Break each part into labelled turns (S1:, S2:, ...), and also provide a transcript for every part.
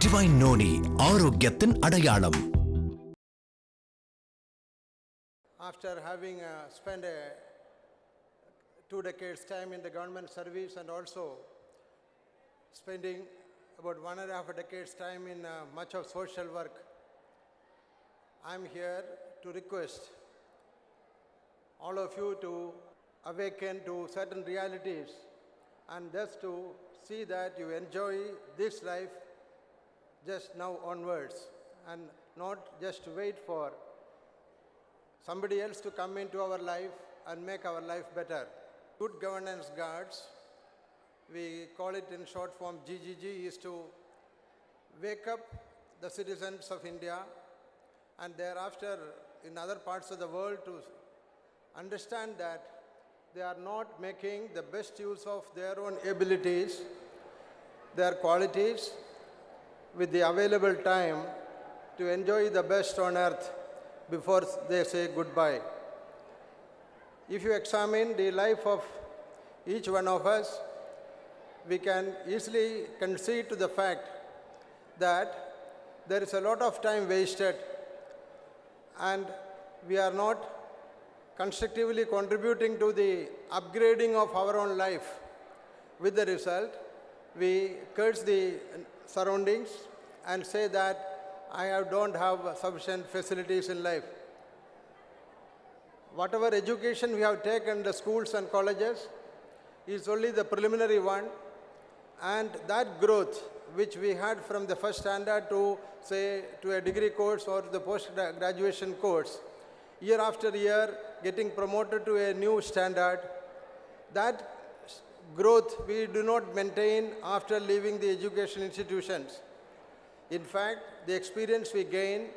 S1: Divine Noni, ஆரோக்கியத்தின் அடையாளம்.
S2: After having spent 2 decades time in the government service and also spending about 1.5 decades time in much of social work, I am here to request all of you to awaken to certain realities and thus to see that you enjoy this life just now onwards and not just wait for somebody else to come into our life and make our life better. Good governance guards, we call it in short form GGG, is to wake up the citizens of India and thereafter in other parts of the world to understand that they are not making the best use of their own abilities, their qualities, with the available time to enjoy the best on earth before they say goodbye. If you examine the life of each one of us, we can easily concede to the fact that there is a lot of time wasted and we are not constructively contributing to the upgrading of our own life. With the result, we curse the surroundings and say that I don't have sufficient facilities in life. Whatever education we have taken in the schools and colleges is only the preliminary one, and that growth which we had from the first standard to say to a degree course or the post-graduation course, year after year getting promoted to a new standard, that growth we do not maintain after leaving the education institutions. In fact, the experience we gain,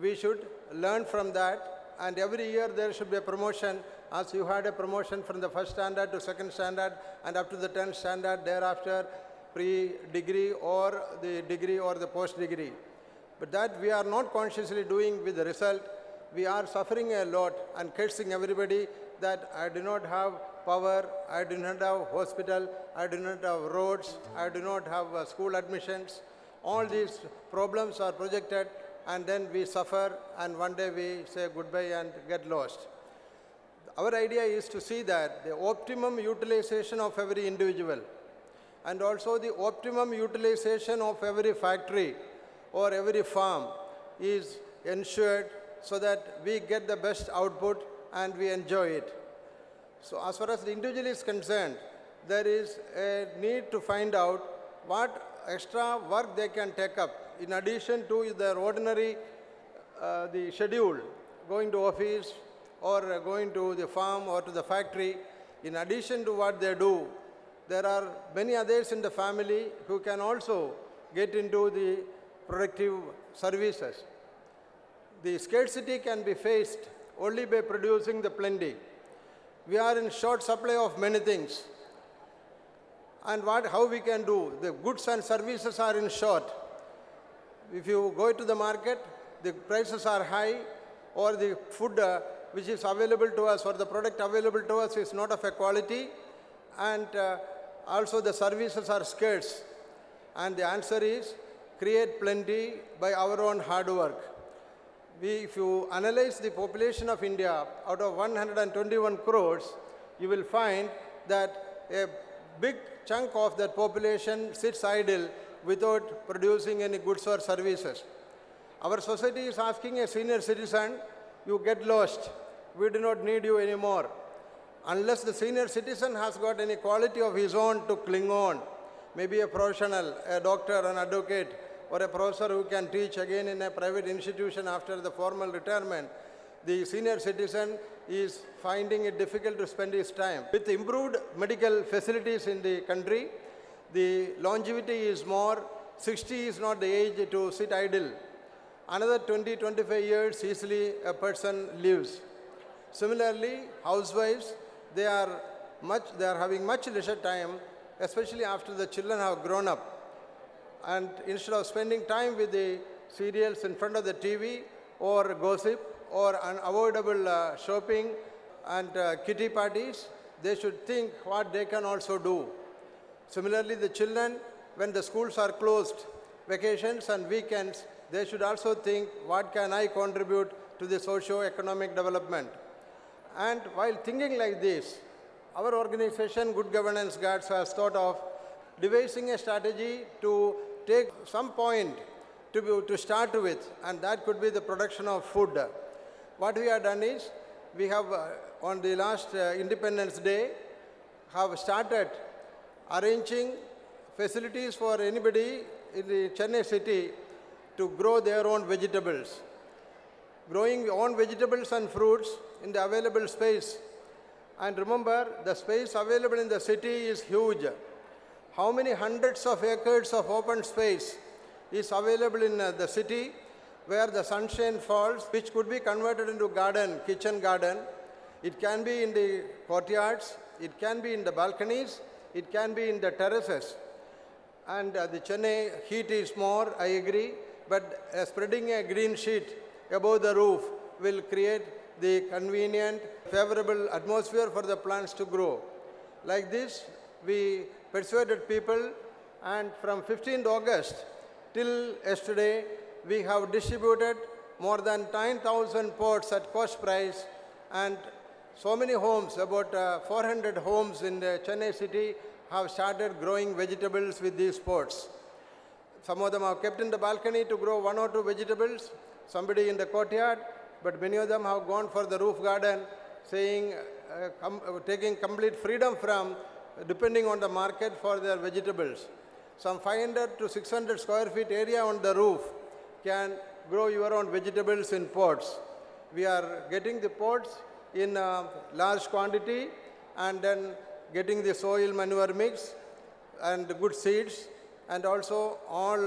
S2: we should learn from that, and every year there should be a promotion, as you had a promotion from the first standard to second standard and up to the 10th standard, thereafter pre-degree or the degree or the post-degree. But that we are not consciously doing, with the result, we are suffering a lot and cursing everybody that I do not have power, I do not have hospital, I do not have roads, I do not have school admissions. All these problems are projected and then we suffer and one day we say goodbye and get lost. Our idea is to see that the optimum utilization of every individual and also the optimum utilization of every factory or every farm is ensured so that we get the best output and we enjoy it. So as far as the individual is concerned, there is a need to find out what extra work they can take up in addition to their ordinary the schedule, going to office or going to the farm or to the factory. In addition to what they do, there are many others in the family who can also get into the productive services. The scarcity can be faced only by producing the plenty. We are in short supply of many things. And how we can do? The goods and services are in short. If you go to the market, the prices are high, or the food which is available to us or the product available to us is not of a quality, and also the services are scarce. And the answer is create plenty by our own hard work. If you analyze the population of India, out of 121 crores, you will find that a big chunk of that population sits idle without producing any goods or services. Our society is asking a senior citizen, you get lost, we do not need you anymore. Unless the senior citizen has got any quality of his own to cling on, maybe a professional, a doctor, an advocate, or a professor who can teach again in a private institution after the formal retirement, the senior citizen is finding it difficult to spend his time. With improved medical facilities in the country, the longevity is more. 60 is not the age to sit idle. Another 20-25 years easily a person lives. Similarly, housewives, they are having much leisure time, especially after the children have grown up. And instead of spending time with the serials in front of the TV or gossip or unavoidable shopping and kitty parties, they should think what they can also do. Similarly, the children, when the schools are closed, vacations and weekends, they should also think, what can I contribute to the socio-economic development? And while thinking like this, our organization, Good Governance Guards, has thought of devising a strategy to take some point to start with, and that could be the production of food. What we have done is, we have on the last Independence Day, have started arranging facilities for anybody in the Chennai city to grow their own vegetables. Growing own vegetables and fruits in the available space. And remember, the space available in the city is huge. How many hundreds of acres of open space is available in the city where the sunshine falls, which could be converted into garden, kitchen garden. It can be in the courtyards, it can be in the balconies, it can be in the terraces. And the Chennai heat is more, I agree, but spreading a green sheet above the roof will create the convenient, favorable atmosphere for the plants to grow. Like this, we persuaded people, and from 15th August till yesterday, we have distributed more than 9,000 pots at cost price, and so many homes, about 400 homes in the Chennai city, have started growing vegetables with these pots. Some of them are kept in the balcony to grow 1 or 2 vegetables, somebody in the courtyard, but many of them have gone for the roof garden, saying, taking complete freedom from depending on the market for their vegetables. Some 500 to 600 square feet area on the roof can grow your own vegetables in pots. We are getting the pots in large quantity and then getting the soil manure mix and good seeds, and also all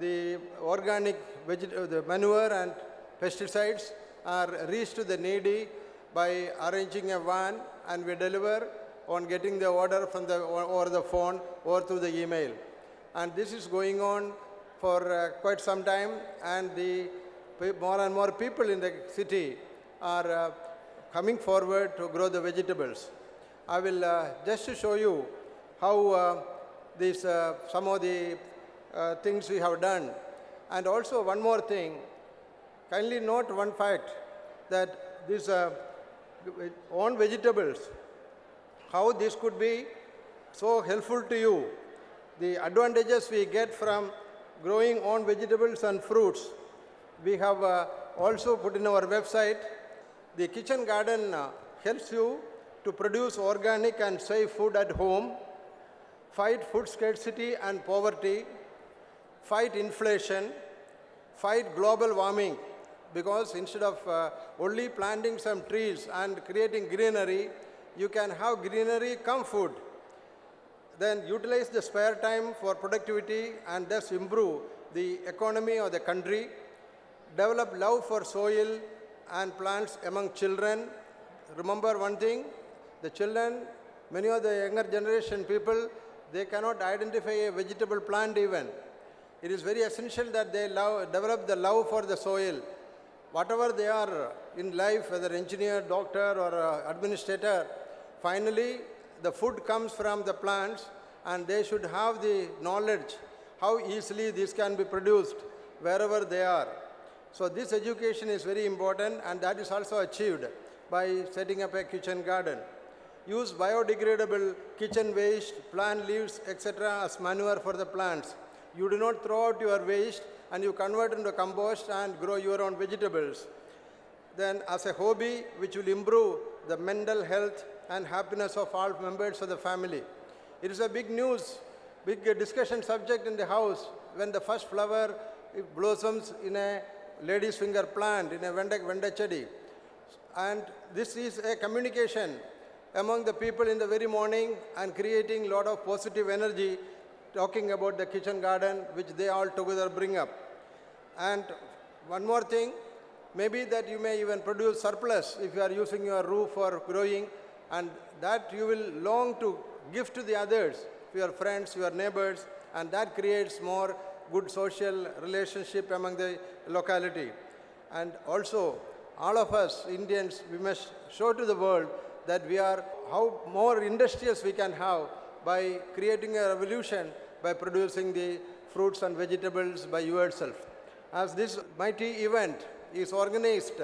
S2: the organic the manure and pesticides are reached to the needy by arranging a van, and we deliver on getting the order from over the phone or through the email. And this is going on for quite some time, and more and more people in the city are coming forward to grow the vegetables. I will just to show you how some of the things we have done. And also one more thing, kindly note one fact, that these own vegetables, how this could be so helpful to you. The advantages we get from growing own vegetables and fruits, we have also put in our website. The kitchen garden helps you to produce organic and safe food at home, fight food scarcity and poverty, fight inflation, fight global warming, because instead of only planting some trees and creating greenery, you can have greenery come food. Then utilize the spare time for productivity and thus improve the economy of the country. Develop love for soil and plants among children. Remember one thing, the children, many of the younger generation people, they cannot identify a vegetable plant even. It is very essential that they develop the love for the soil. Whatever they are in life, whether engineer, doctor or administrator, finally the food comes from the plants, and they should have the knowledge how easily this can be produced wherever they are. So this education is very important, and that is also achieved by setting up a kitchen garden. Use biodegradable kitchen waste, plant leaves, etc. as manure for the plants. You do not throw out your waste, and you convert into compost and grow your own vegetables. Then as a hobby which will improve the mental health and happiness of all members of the family. It is a big news, big discussion subject in the house when the first flower blossoms in a lady's finger plant, in a vendachadi. And this is a communication among the people in the very morning and creating a lot of positive energy, talking about the kitchen garden which they all together bring up. And one more thing, maybe that you may even produce surplus if you are using your roof for growing, and that you will long to give to the others, your friends, your neighbors, and that creates more good social relationship among the locality. And also, all of us Indians, we must show to the world that we are how more industrious we can have by creating a revolution by producing the fruits and vegetables by yourself. As this mighty event is organized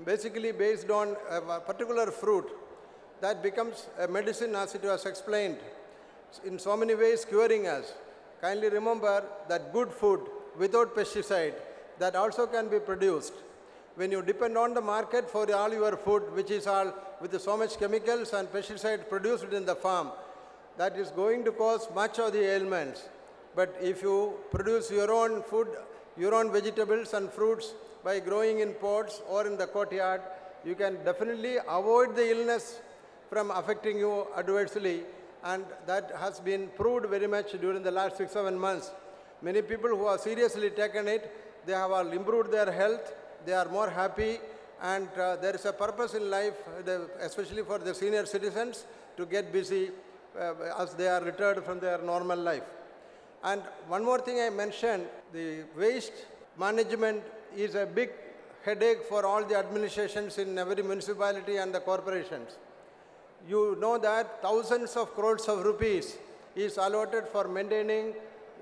S2: basically based on a particular fruit that becomes a medicine, as it was explained, in so many ways curing us. Kindly remember that good food without pesticide, that also can be produced. When you depend on the market for all your food, which is all with so much chemicals and pesticides produced in the farm, that is going to cause much of the ailments. But if you produce your own food, your own vegetables and fruits by growing in pots or in the courtyard, you can definitely avoid the illness from affecting you adversely, and that has been proved very much during the last 6-7 months. Many people who have seriously taken it, they have all improved their health, they are more happy, and there is a purpose in life, especially for the senior citizens, to get busy as they are retired from their normal life. And one more thing I mentioned, the waste management is a big headache for all the administrations in every municipality and the corporations. You know that thousands of crores of rupees is allotted for maintaining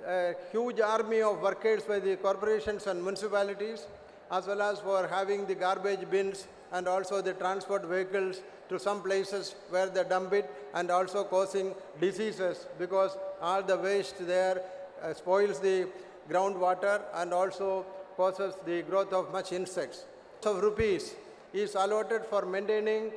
S2: a huge army of workers by the corporations and municipalities, as well as for having the garbage bins and also the transport vehicles to some places where they dump it, and also causing diseases because all the waste there spoils the groundwater and also causes the growth of much insects. Of rupees is allotted for maintaining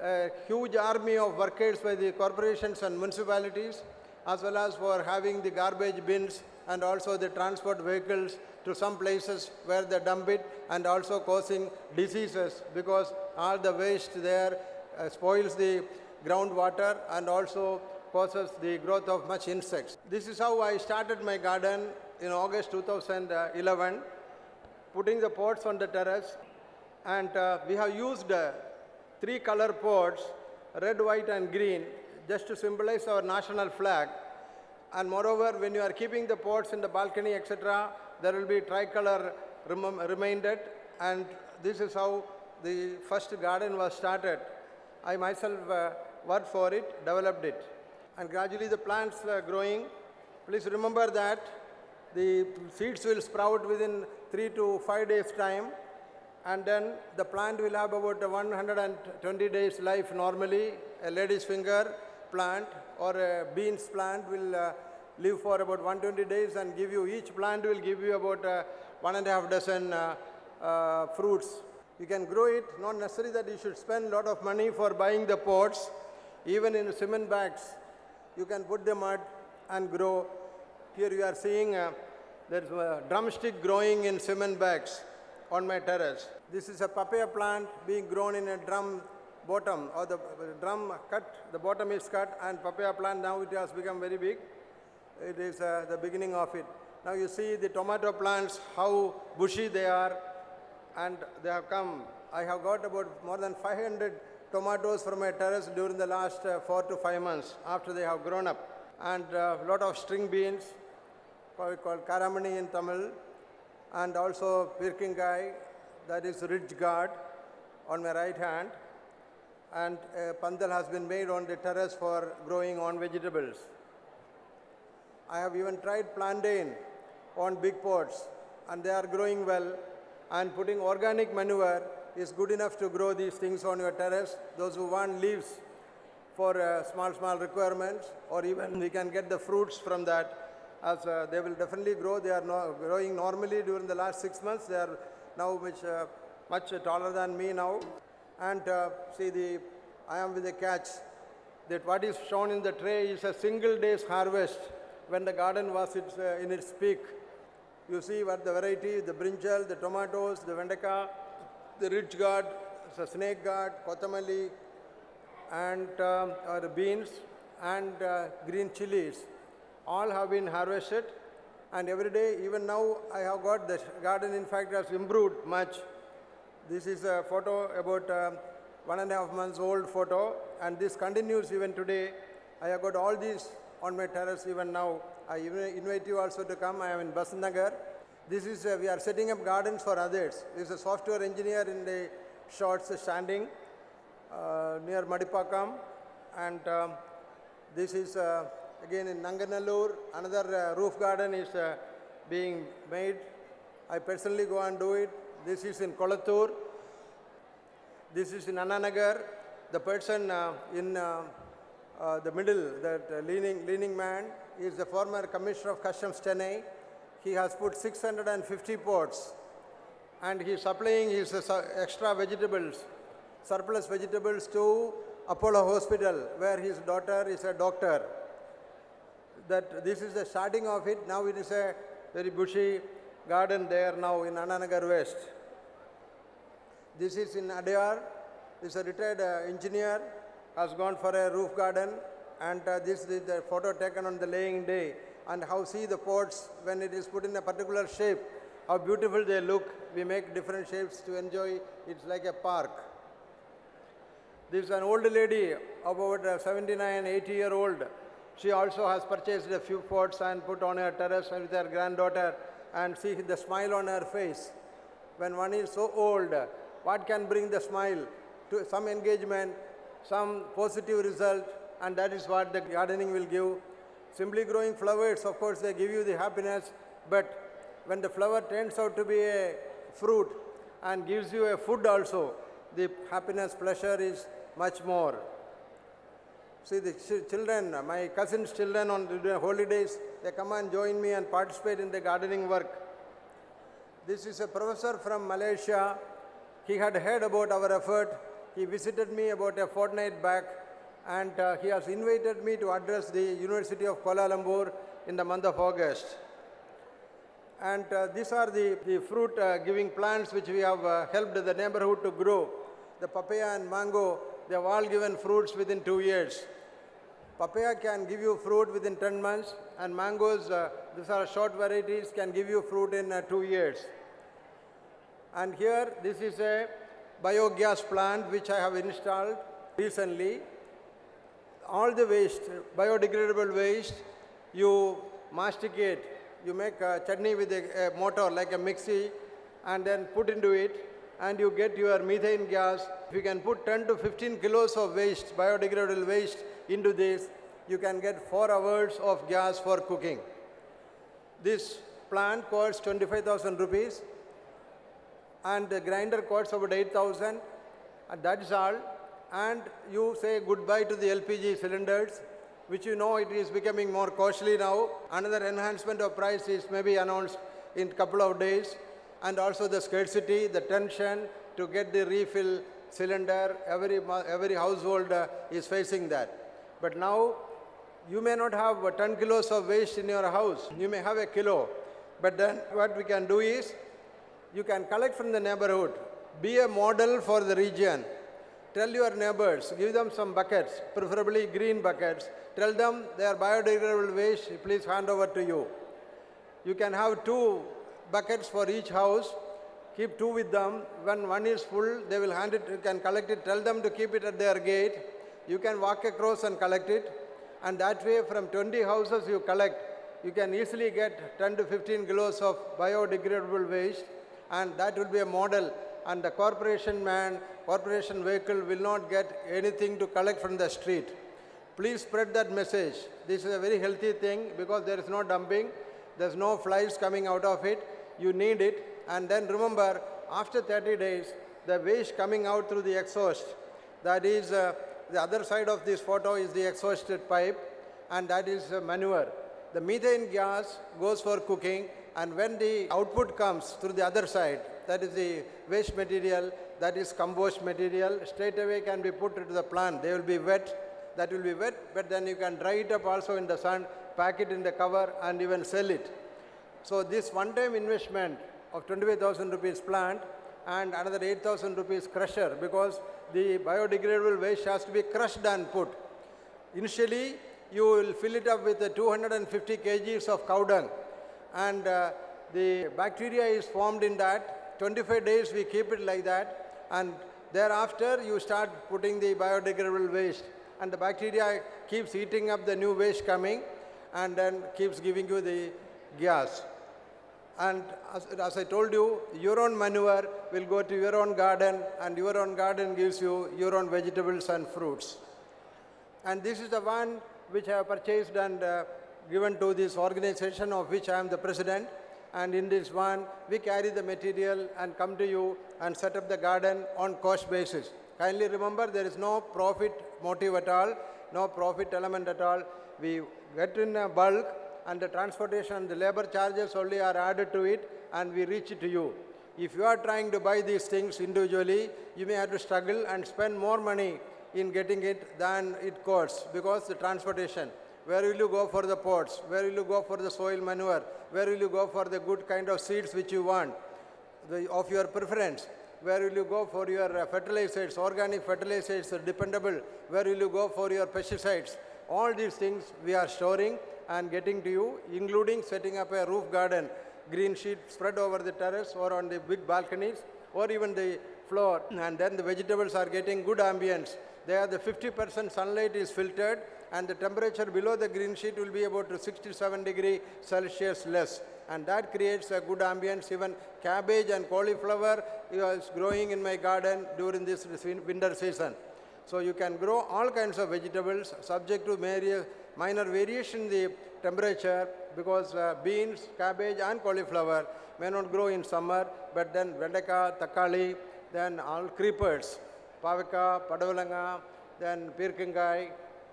S2: a huge army of workers by the corporations and municipalities, as well as for having the garbage bins and also the transport vehicles to some places where they dump it, and also causing diseases because all the waste there spoils the groundwater and also causes the growth of much insects. This is how I started my garden in August 2011, putting the pots on the terrace, and we have used 3 color pots, red, white and green, just to symbolize our national flag. And moreover, when you are keeping the pots in the balcony, etc., there will be tricolor reminded, and this is how the first garden was started. I myself worked for it, developed it, and gradually the plants were growing. Please remember that the seeds will sprout within 3 to 5 days' time, and then the plant will have about 120 days life normally. A lady's finger plant or a beans plant will live for about 120 days and give you, each plant will give you about 1.5 dozen fruits. You can grow it, not necessary that you should spend a lot of money for buying the pots. Even in cement bags, you can put the mud and grow. Here you are seeing there's a drumstick growing in cement bags on my terrace. This is a papaya plant being grown in a drum bottom, or the drum cut, the bottom is cut, and papaya plant now it has become very big. It is the beginning of it. Now you see the tomato plants, how bushy they are, and they have come. I have got about more than 500 tomatoes from my terrace during the last 4 to 5 months after they have grown up. And a lot of string beans, called karamani in Tamil, and also pirkingai, that is ridge guard on my right hand. And a pandal has been made on the terrace for growing on vegetables. I have even tried plantain on big pots, and they are growing well. And putting organic manure is good enough to grow these things on your terrace. Those who want leaves for small requirements, or even we can get the fruits from that, as they will definitely grow. They are growing normally during the last 6 months. They are now much taller than me now. And see, I am with a catch that what is shown in the tray is a single day's harvest when the garden was in its peak. You see what the variety, the brinjal, the tomatoes, the vendaka, the ridge gourd, the snake gourd, kotamali, and the beans, and green chilies. All have been harvested, and every day, even now, I have got the garden, in fact, has improved much. This is a photo about 1.5 months old photo, and this continues even today. I have got all these on my terrace even now. I invite you also to come. I am in Nagar. This is, we are setting up gardens for others. There is a software engineer in the shots standing near Madipakam, and this is Again in Nanganallur, another roof garden is being made. I personally go and do it. This is in Kolattur. This is in Nagar. The person in the middle, that leaning man, is the former Commissioner of Customs, Chennai. He has put 650 pots, and he is supplying his extra vegetables, surplus vegetables to Apollo Hospital, where his daughter is a doctor. That this is the starting of it. Now it is a very bushy garden there now in Nagar West. This is in Adyar. This is a retired engineer, has gone for a roof garden, and this is the photo taken on the laying day, and how see the pots when it is put in a particular shape, how beautiful they look. We make different shapes to enjoy. It's like a park. This is an old lady, about 79, 80-year-old. She also has purchased a few pots and put on her terrace with her granddaughter, and see the smile on her face. When one is so old, what can bring the smile? To some engagement, some positive result, and that is what the gardening will give. Simply growing flowers, of course, they give you the happiness, but when the flower turns out to be a fruit and gives you a food also, the happiness, pleasure is much more. See the children, my cousin's children on the holidays, they come and join me and participate in the gardening work. This is a professor from Malaysia. He had heard about our effort. He visited me about a fortnight back, and he has invited me to address the University of Kuala Lumpur in the month of August. And these are the fruit giving plants which we have helped the neighborhood to grow. The papaya and mango, they have all given fruits within 2 years. Papaya can give you fruit within 10 months, and mangoes, these are short varieties, can give you fruit in 2 years. And here, this is a biogas plant which I have installed recently. All the waste, biodegradable waste, you masticate. You make a chutney with a motor like a mixie, and then put into it, and you get your methane gas. If you can put 10 to 15 kilos of waste, biodegradable waste, into this, you can get 4 hours of gas for cooking. This plant costs 25,000 rupees, and the grinder costs about 8,000, and that is all. And you say goodbye to the LPG cylinders, which you know it is becoming more costly now. Another enhancement of price is maybe announced in a couple of days. And also the scarcity, the tension to get the refill cylinder, every household is facing that. But now, you may not have 10 kilos of waste in your house. You may have a kilo. But then what we can do is, you can collect from the neighborhood. Be a model for the region. Tell your neighbors, give them some buckets, preferably green buckets. Tell them they are biodegradable waste, please hand over to you. You can have 2 buckets for each house. Keep 2 with them. When one is full, they will hand it, you can collect it. Tell them to keep it at their gate. You can walk across and collect it. And that way, from 20 houses you collect, you can easily get 10 to 15 kilos of biodegradable waste. And that will be a model. And the corporation vehicle will not get anything to collect from the street. Please spread that message. This is a very healthy thing because there is no dumping. There's no flies coming out of it. You need it. And then remember, after 30 days, the waste coming out through the exhaust, that is, the other side of this photo is the exhausted pipe, and that is manure. The methane gas goes for cooking, and when the output comes through the other side, that is the waste material, that is compost material, straight away can be put into the plant. They will be wet, that will be wet, but then you can dry it up also in the sun, pack it in the cover, and even sell it. So this one-time investment of 25,000 rupees plant and another 8,000 rupees crusher, because the biodegradable waste has to be crushed and put. Initially, you will fill it up with 250 kgs of cow dung, and the bacteria is formed in that. 25 days we keep it like that, and thereafter you start putting the biodegradable waste, and the bacteria keeps eating up the new waste coming, and then keeps giving you the gas. And as I told you, your own manure will go to your own garden, and your own garden gives you your own vegetables and fruits. And this is the one which I have purchased and given to this organization of which I am the president. And in this one, we carry the material and come to you and set up the garden on cost basis. Kindly remember, there is no profit motive at all, no profit element at all. We get in a bulk, and the transportation, the labor charges only are added to it, and we reach it to you. If you are trying to buy these things individually, you may have to struggle and spend more money in getting it than it costs, because the transportation. Where will you go for the pots? Where will you go for the soil manure? Where will you go for the good kind of seeds which you want, of your preference? Where will you go for your fertilizers, organic fertilizers, dependable? Where will you go for your pesticides? All these things we are storing and getting to you, including setting up a roof garden, green sheet spread over the terrace or on the big balconies or even the floor. And then the vegetables are getting good ambience. There the 50% sunlight is filtered, and the temperature below the green sheet will be about 67 degrees Celsius less. And that creates a good ambience. Even cabbage and cauliflower is growing in my garden during this winter season. So you can grow all kinds of vegetables subject to minor variation in the temperature, because beans, cabbage and cauliflower may not grow in summer, but then vendaka, takali, then all creepers, pavika, padavalanga, then pirkangai,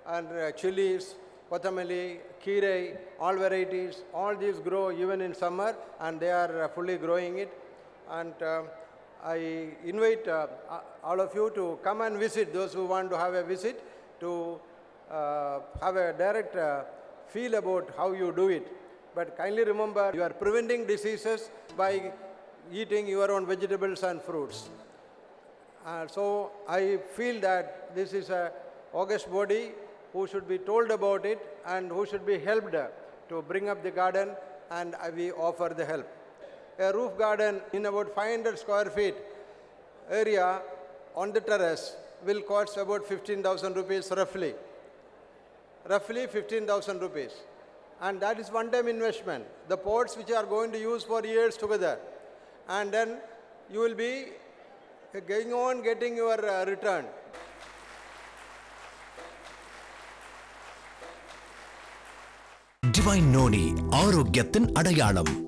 S2: and chilies, kotamali, kirei, all varieties, all these grow even in summer, and they are fully growing it. And I invite all of you to come and visit, those who want to have a visit, to have a direct feel about how you do it. But kindly remember, you are preventing diseases by eating your own vegetables and fruits. So I feel that this is a august body who should be told about it and who should be helped to bring up the garden, and we offer the help. A roof garden in about 500 square feet area on the terrace will cost about 15,000 rupees roughly. Roughly 15,000 rupees. And that is one-time investment. The pots which you are going to use for years together. And then you will be going on getting your return.
S1: Divine Noni, ஆரோக்கியத்தின் அடையாளம்.